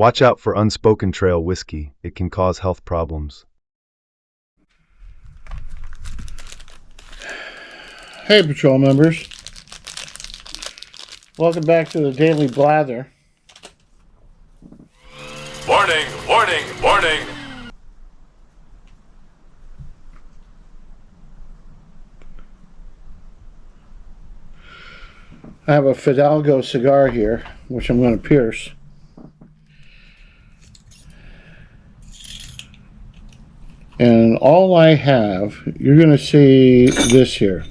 Watch out for Unspoken trail whiskey. It can cause health problems. Hey, patrol members. Welcome back to the Daily Blather. Warning, warning, warning. I have a Fidalgo cigar here, which I'm going to pierce. And all I have, you're going to see this here.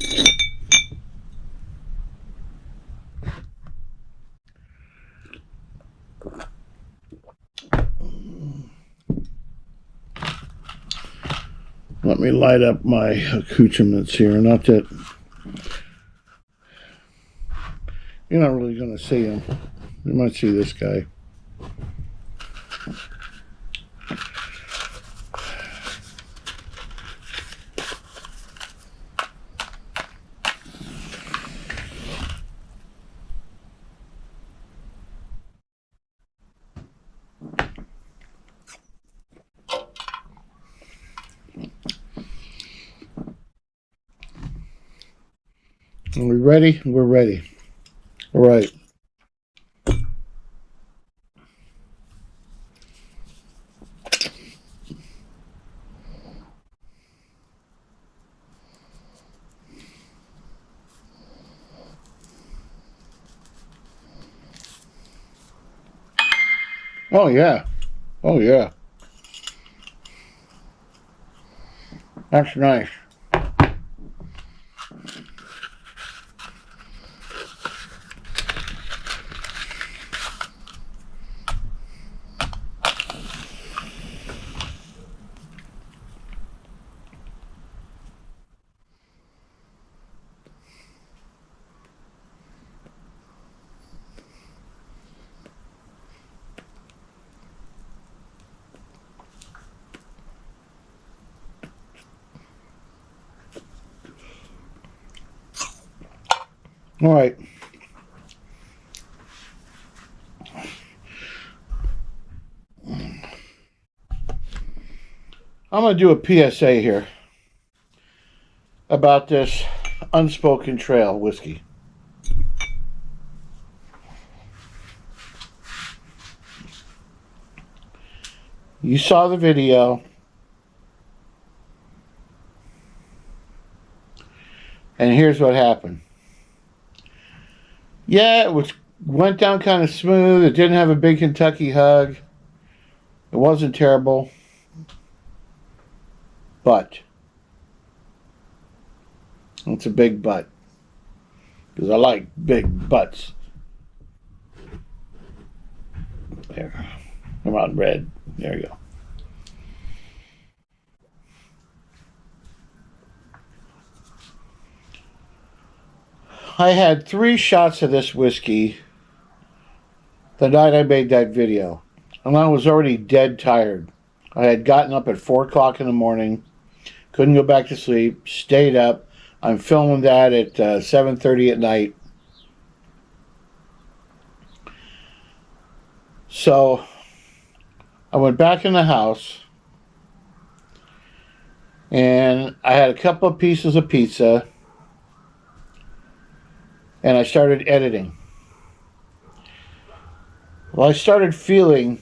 Let me light up my accoutrements here. Not that you're not really going to see him. You might see this guy. Are we ready? We're ready. All right. Oh, yeah. Oh, yeah. That's nice. All right. I'm going to do a PSA here about this Unspoken Trail whiskey. You saw the video. And here's what happened. Yeah, went down kind of smooth. It didn't have a big Kentucky hug. It wasn't terrible. But it's a big but. Because I like big butts. There. Come on, red. There you go. I had 3 shots of this whiskey the night I made that video. And I was already dead tired. I had gotten up at 4 o'clock in the morning. Couldn't go back to sleep. Stayed up. I'm filming that at 7:30 at night. So I went back in the house. And I had a couple of pieces of pizza. And I started editing. Well, I started feeling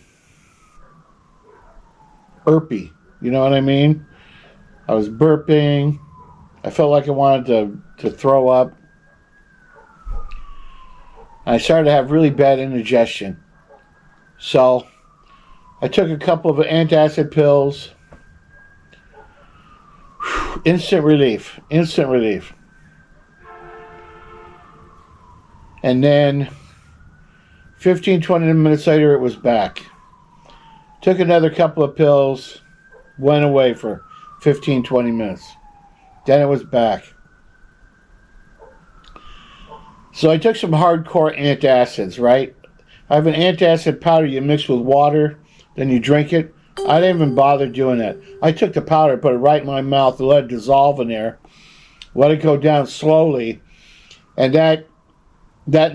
burpy. You know what I mean? I was burping. I felt like I wanted to throw up. I started to have really bad indigestion. So I took a couple of antacid pills. Whew, instant relief. Instant relief. And then 15-20 minutes later, it was back. Took another couple of pills. Went away for 15-20 minutes. Then it was back. So I took some hardcore antacids, right? I have an antacid powder you mix with water, then you drink it. I didn't even bother doing that. I took the powder, put it right in my mouth, and let it dissolve in there. Let it go down slowly. And that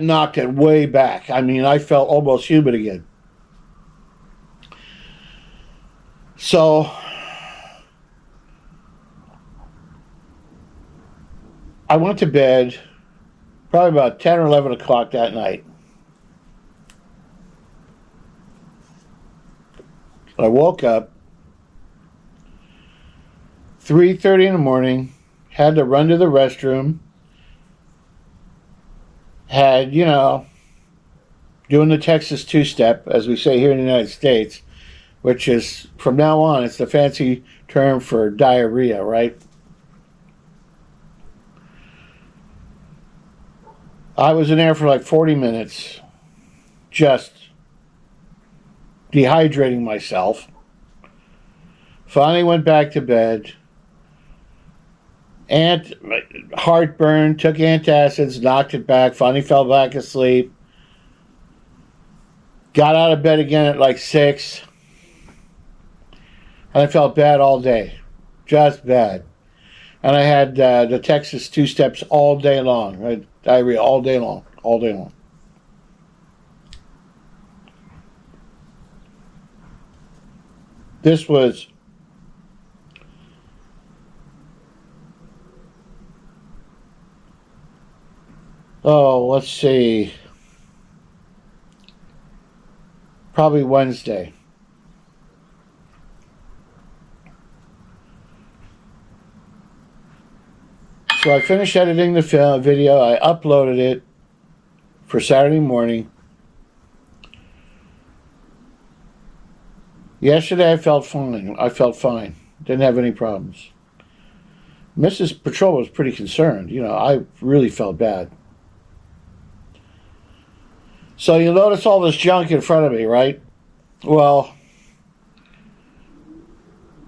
knocked it way back. I mean, I felt almost human again. So I went to bed probably about 10 or 11 o'clock that night. I woke up 3:30 in the morning, had to run to the restroom, had, doing the Texas two-step, as we say here in the United States, which is, from now on, it's the fancy term for diarrhea, right? I was in there for like 40 minutes, just dehydrating myself. Finally went back to bed. Heartburn, took antacids, knocked it back, finally fell back asleep. Got out of bed again at like 6. And I felt bad all day. Just bad. And I had the Texas two steps all day long. I had diarrhea all day long. All day long. This was let's see. Probably Wednesday. So I finished editing the video. I uploaded it for Saturday morning. Yesterday I felt fine. Didn't have any problems. Mrs. Patrol was pretty concerned. I really felt bad. So you'll notice all this junk in front of me, right? Well,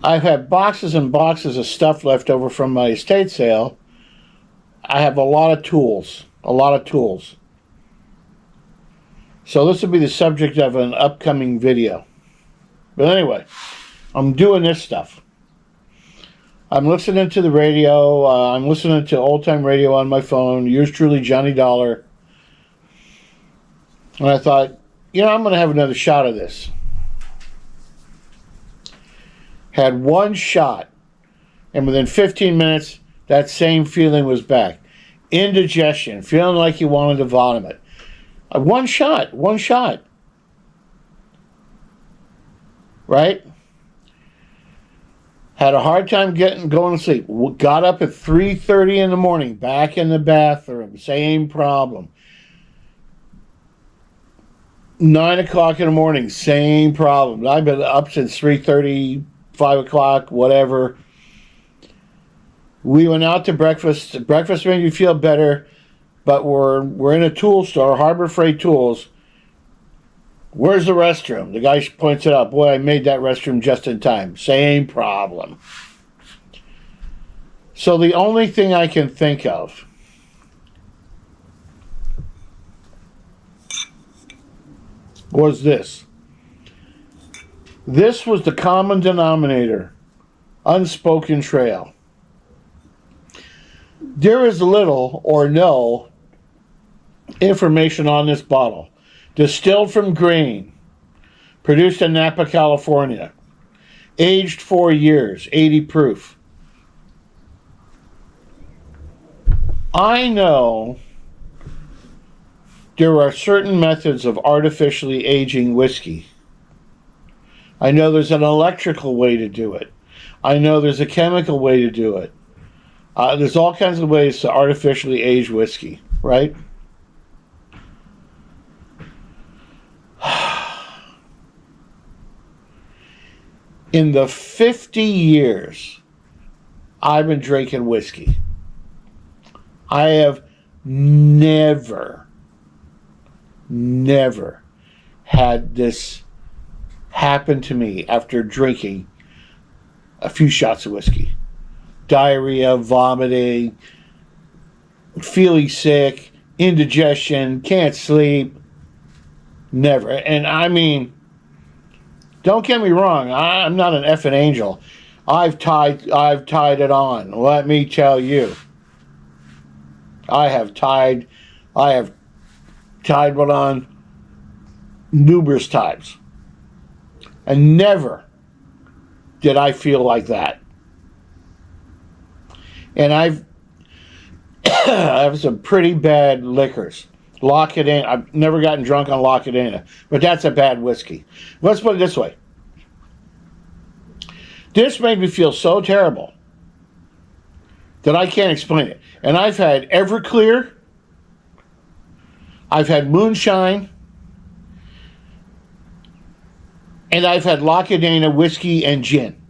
I've had boxes and boxes of stuff left over from my estate sale. I have a lot of tools. So this will be the subject of an upcoming video. But anyway, I'm doing this stuff. I'm listening to the radio. I'm listening to old-time radio on my phone. Yours truly, Johnny Dollar. And I thought, I'm going to have another shot of this. Had one shot. And within 15 minutes, that same feeling was back. Indigestion. Feeling like you wanted to vomit. One shot. Right? Had a hard time going to sleep. Got up at 3:30 in the morning. Back in the bathroom. Same problem. 9 o'clock in the morning, same problem. I've been up since 3:30, 5 o'clock, whatever. We went out to breakfast. Breakfast made me feel better, but we're in a tool store, Harbor Freight Tools. Where's the restroom? The guy points it out. Boy, I made that restroom just in time. Same problem. So the only thing I can think of was this. This was the common denominator. Unspoken trail. There is little or no information on this bottle. Distilled from grain. Produced in Napa, California. Aged 4 years. 80 proof. I know there are certain methods of artificially aging whiskey. I know there's an electrical way to do it. I know there's a chemical way to do it. There's all kinds of ways to artificially age whiskey, right? In the 50 years I've been drinking whiskey, I have never had this happen to me after drinking a few shots of whiskey. Diarrhea, vomiting, feeling sick, indigestion, can't sleep. Never. And I mean, don't get me wrong, I'm not an effing angel. I've tied it on. Let me tell you. I have tied one on numerous times. And never did I feel like that. And I have some pretty bad liquors. Lock It In. I've never gotten drunk on Lock It In, but that's a bad whiskey. Let's put it this way. This made me feel so terrible that I can't explain it. And I've had Everclear. I've had Moonshine. And I've had Lock It In, whiskey and gin.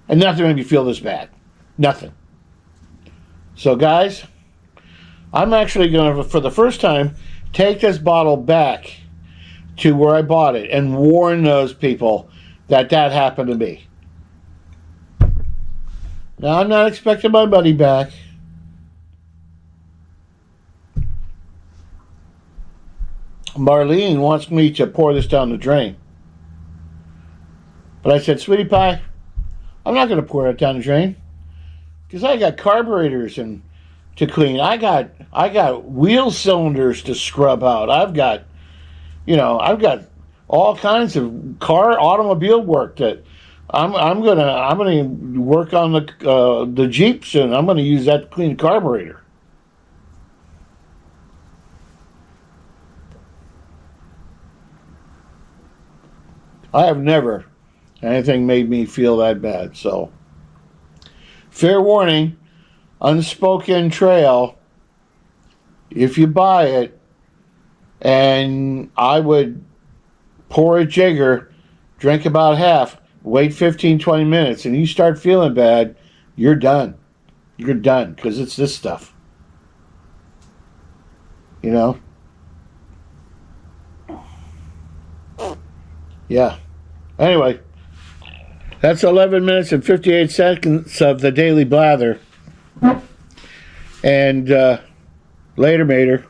And nothing made me feel this bad. Nothing. So guys, I'm actually going to, for the first time, take this bottle back to where I bought it and warn those people that happened to me. Now, I'm not expecting my money back. Marlene wants me to pour this down the drain. But I said, sweetie pie, I'm not going to pour it down the drain because I got carburetors and to clean. I got wheel cylinders to scrub out. I've got all kinds of automobile work that I'm gonna work on the Jeep soon. I'm gonna use that to clean the carburetor. I have never anything made me feel that bad. So, fair warning, Unspoken Trail, if you buy it, and I would pour a jigger, drink about half, wait 15, 20 minutes, and you start feeling bad, you're done. You're done, because it's this stuff. You know? Yeah. Anyway, that's 11 minutes and 58 seconds of the Daily Blather. And later, Mater.